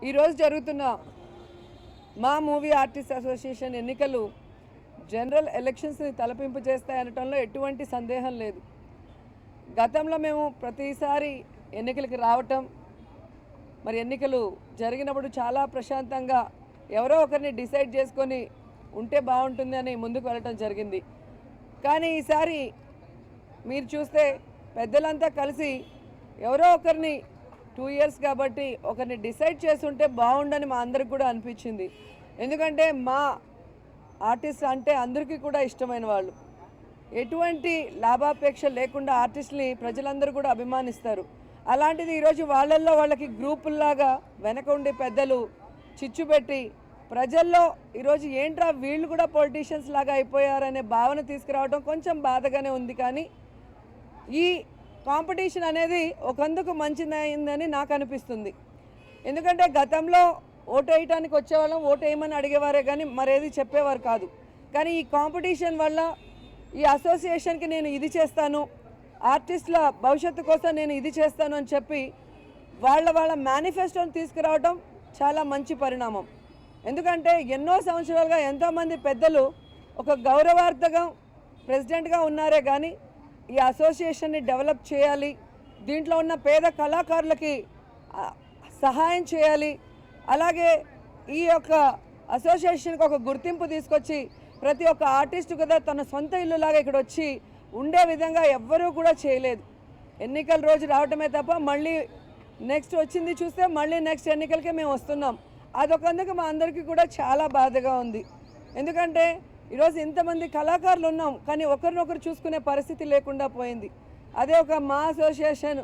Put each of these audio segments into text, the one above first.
ఈరోజు జరుగుతున్న మా మూవీ ఆర్టిస్ట్ అసోసియేషన్ ఎన్నికలు జనరల్ ఎలక్షన్స్ని తలపింపు చేస్తాయనటంలో ఎటువంటి సందేహం లేదు. గతంలో మేము ప్రతిసారి ఎన్నికలకి రావటం, మరి ఎన్నికలు జరిగినప్పుడు చాలా ప్రశాంతంగా ఎవరో ఒకరిని డిసైడ్ చేసుకొని ఉంటే బాగుంటుంది అని ముందుకు వెళ్ళటం జరిగింది. కానీ ఈసారి మీరు చూస్తే పెద్దలంతా కలిసి ఎవరో ఒకరిని 2 years కాబట్టి ఒకరిని డిసైడ్ చేసి ఉంటే బాగుండని మా అందరికి కూడా అనిపించింది. ఎందుకంటే మా ఆర్టిస్ట్ అంటే అందరికీ కూడా ఇష్టమైన వాళ్ళు, ఎటువంటి లాభాపేక్ష లేకుండా ఆర్టిస్ట్ని ప్రజలందరూ కూడా అభిమానిస్తారు. అలాంటిది ఈరోజు వాళ్ళల్లో వాళ్ళకి గ్రూపుల్లాగా వెనక ఉండే పెద్దలు చిచ్చు పెట్టి ప్రజల్లో ఈరోజు ఏంట్రా వీళ్ళు కూడా పొలిటీషియన్స్ లాగా అయిపోయారనే భావన తీసుకురావడం కొంచెం బాధగానే ఉంది. కానీ ఈ కాంపిటీషన్ అనేది ఒకందుకు మంచిదైందని నాకు అనిపిస్తుంది. ఎందుకంటే గతంలో ఓటు వేయటానికి వచ్చేవాళ్ళం, ఓటు వేయమని అడిగేవారే కానీ మరేది చెప్పేవారు కాదు. కానీ ఈ కాంపిటీషన్ వల్ల ఈ అసోసియేషన్కి నేను ఇది చేస్తాను, ఆర్టిస్టుల భవిష్యత్తు కోసం నేను ఇది చేస్తాను అని చెప్పి వాళ్ళ మేనిఫెస్టోని తీసుకురావడం చాలా మంచి పరిణామం. ఎందుకంటే ఎన్నో సంవత్సరాలుగా ఎంతోమంది పెద్దలు ఒక గౌరవార్థంగా ప్రెసిడెంట్గా ఉన్నారే కానీ ఈ అసోసియేషన్ని డెవలప్ చేయాలి, దీంట్లో ఉన్న పేద కళాకారులకి సహాయం చేయాలి, అలాగే ఈ యొక్క అసోసియేషన్కి ఒక గుర్తింపు తీసుకొచ్చి ప్రతి ఒక్క ఆర్టిస్టు కదా తన సొంత ఇల్లులాగా ఇక్కడ వచ్చి ఉండే విధంగా ఎవ్వరూ కూడా చేయలేదు. ఎన్నికల రోజు రావటమే తప్ప మళ్ళీ నెక్స్ట్ వచ్చింది చూస్తే మళ్ళీ నెక్స్ట్ ఎన్నికలకే మేము వస్తున్నాం. అదొకందుకు మా అందరికీ కూడా చాలా బాధగా ఉంది. ఎందుకంటే ఈరోజు ఇంతమంది కళాకారులు ఉన్నాం కానీ ఒకరినొకరు చూసుకునే పరిస్థితి లేకుండా పోయింది. అదే ఒక మా అసోసియేషన్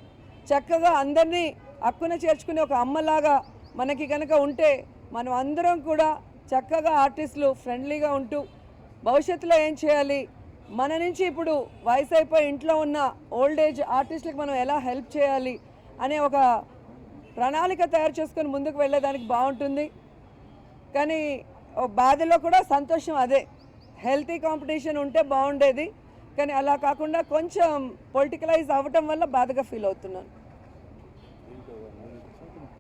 చక్కగా అందరినీ హక్కున చేర్చుకునే ఒక అమ్మలాగా మనకి కనుక ఉంటే మనం అందరం కూడా చక్కగా ఆర్టిస్టులు ఫ్రెండ్లీగా ఉంటూ భవిష్యత్తులో ఏం చేయాలి, మన నుంచి ఇప్పుడు వయసు అయిపోయి ఇంట్లో ఉన్న ఓల్డ్ ఏజ్ ఆర్టిస్టులకు మనం ఎలా హెల్ప్ చేయాలి అనే ఒక ప్రణాళిక తయారు చేసుకొని ముందుకు వెళ్ళేదానికి బాగుంటుంది. కానీ బాధలో కూడా సంతోషం అదే, హెల్తీ కాంపిటీషన్ ఉంటే బాగుండేది. కానీ అలా కాకుండా కొంచెం పొలిటికలైజ్ అవ్వటం వల్ల బాధగా ఫీల్ అవుతున్నాను.